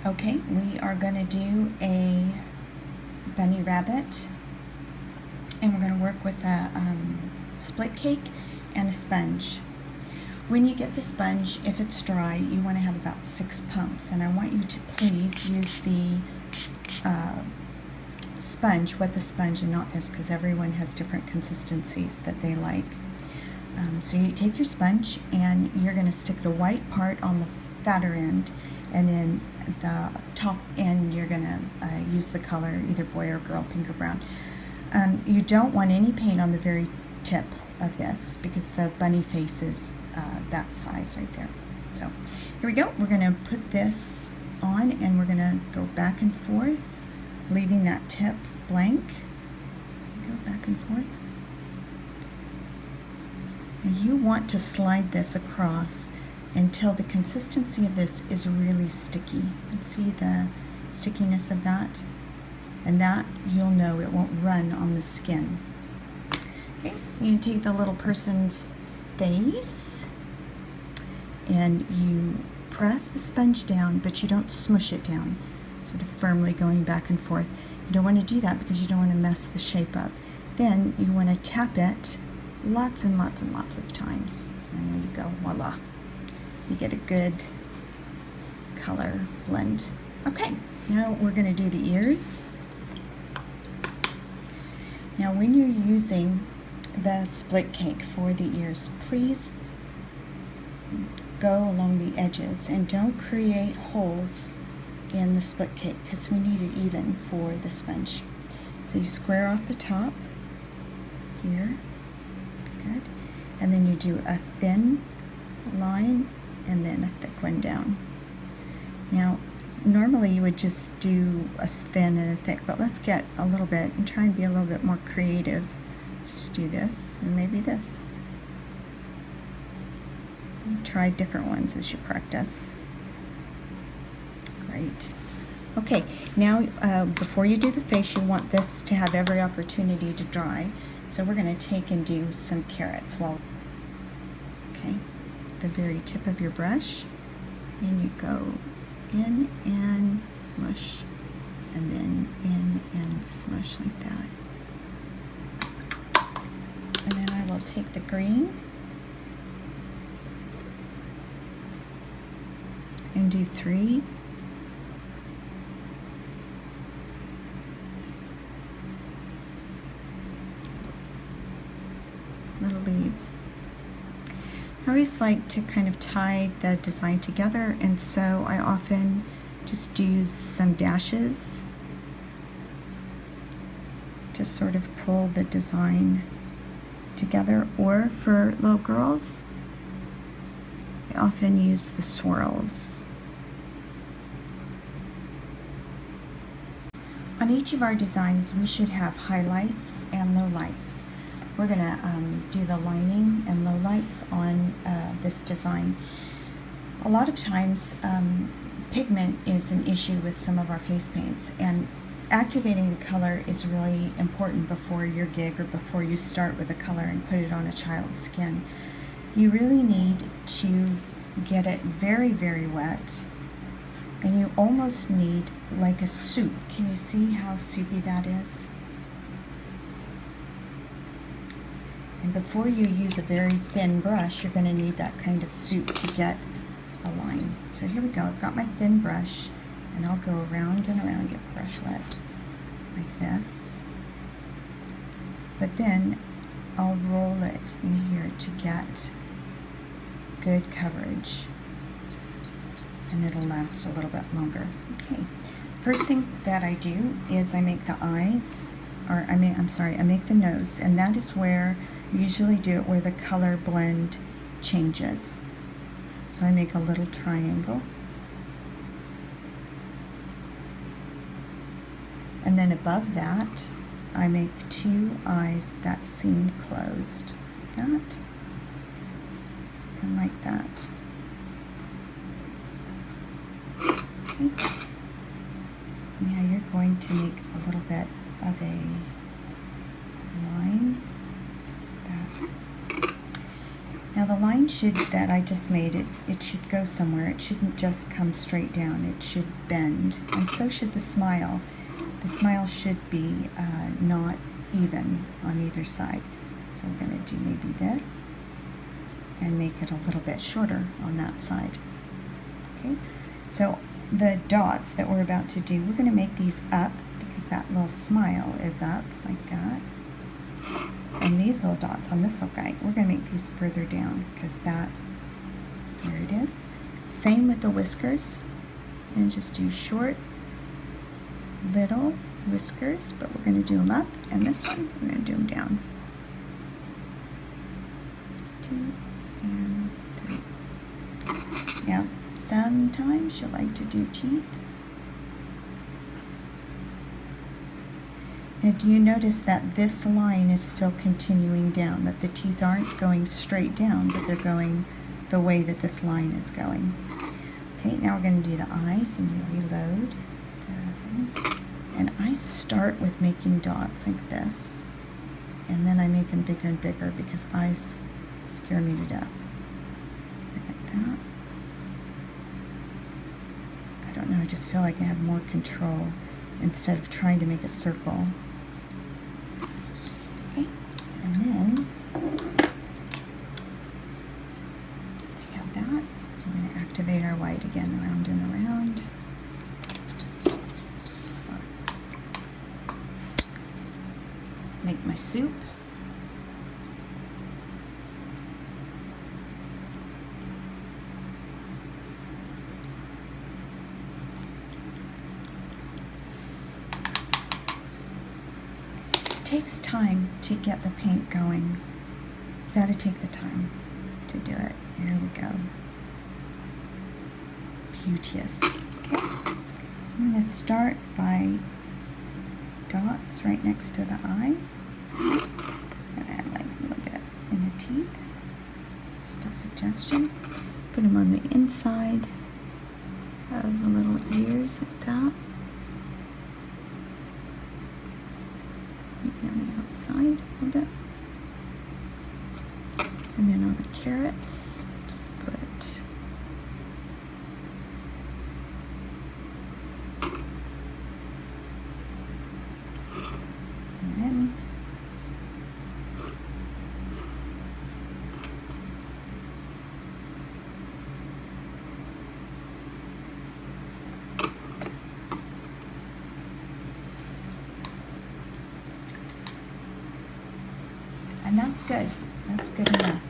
Okay, we are going to do a bunny rabbit, and we're going to work with a split cake and a sponge. When you get the sponge, if it's dry, you want to have about 6 pumps, and I want you to please use the sponge, wet the sponge, and not this, because everyone has different consistencies that they like. So you take your sponge and you're going to stick the white part on the fatter end, and then the top end you're going to use the color, either boy or girl, pink or brown. You don't want any paint on the very tip of this because the bunny face is that size right there. So here we go. We're going to put this on and we're going to go back and forth, leaving that tip blank. Go back and forth. Now you want to slide this across until the consistency of this is really sticky. You see the stickiness of that? And that you'll know it won't run on the skin. Okay, you take the little person's face and you press the sponge down, but you don't smush it down, sort of firmly going back and forth. You don't want to do that because you don't want to mess the shape up. Then you want to tap it lots and lots and lots of times, and there you go, voila. You get a good color blend. Okay, now we're going to do the ears. Now when you're using the split cake for the ears, please go along the edges and don't create holes in the split cake because we need it even for the sponge. So you square off the top here, good, and then you do a thin line and then a thick one down. Now normally you would just do a thin and a thick, but let's get a little bit and try and be a little bit more creative. Let's just do this and maybe this. Try different ones as you practice. Great. Okay, now before you do the face, you want this to have every opportunity to dry. So we're going to take and do some carrots. Okay, the very tip of your brush, and you go in and smush, and then in and smush like that. And then I will take the green and do 3. Little leaves. I always like to kind of tie the design together, and so I often just do some dashes to sort of pull the design together. Or for little girls, I often use the swirls. On each of our designs, we should have highlights and lowlights. We're going to do the lining and lowlights on this design. A lot of times pigment is an issue with some of our face paints, and activating the color is really important before your gig or before you start with a color and put it on a child's skin. You really need to get it very, very wet, and you almost need like a soup. Can you see how soupy that is? And before you use a very thin brush, you're going to need that kind of soup to get a line. So here we go. I've got my thin brush, and I'll go around and around, get the brush wet, like this. But then I'll roll it in here to get good coverage, and it'll last a little bit longer. Okay. First thing that I do is I make the eyes, or I make the nose, and that is where I usually do it where the color blend changes. So I make a little triangle, and then above that I make 2 eyes that seem closed, like that, and like that. Okay. Now you're going to make a little bit of a line. Now the line that I just made, it should go somewhere. It shouldn't just come straight down. It should bend, and so should the smile. The smile should be not even on either side. So we're going to do maybe this and make it a little bit shorter on that side. Okay, so the dots that we're about to do, we're going to make these up because that little smile is up like that. And these little dots on this little guy, we're going to make these further down because that is where it is. Same with the whiskers. And just do short, little whiskers, but we're going to do them up. And this one, we're going to do them down. 2 and 3. Now, sometimes you like to do teeth. Now, do you notice that this line is still continuing down, that the teeth aren't going straight down, but they're going the way that this line is going? Okay, now we're going to do the eyes, and you reload. And I start with making dots like this, and then I make them bigger and bigger because eyes scare me to death. Like that. I don't know, I just feel like I have more control instead of trying to make a circle. Okay, and then, once you have that, I'm going to activate our white again, around and around. Make my soup. It takes time to get the paint going. You got to take the time to do it. Here we go. Beauteous. Okay. I'm going to start by dots right next to the eye. And add like a little bit in the teeth. Just a suggestion. Put them on the inside of the little ears like that. Maybe on the outside a little bit. And then on the carrots, just put and then and that's good. That's good enough.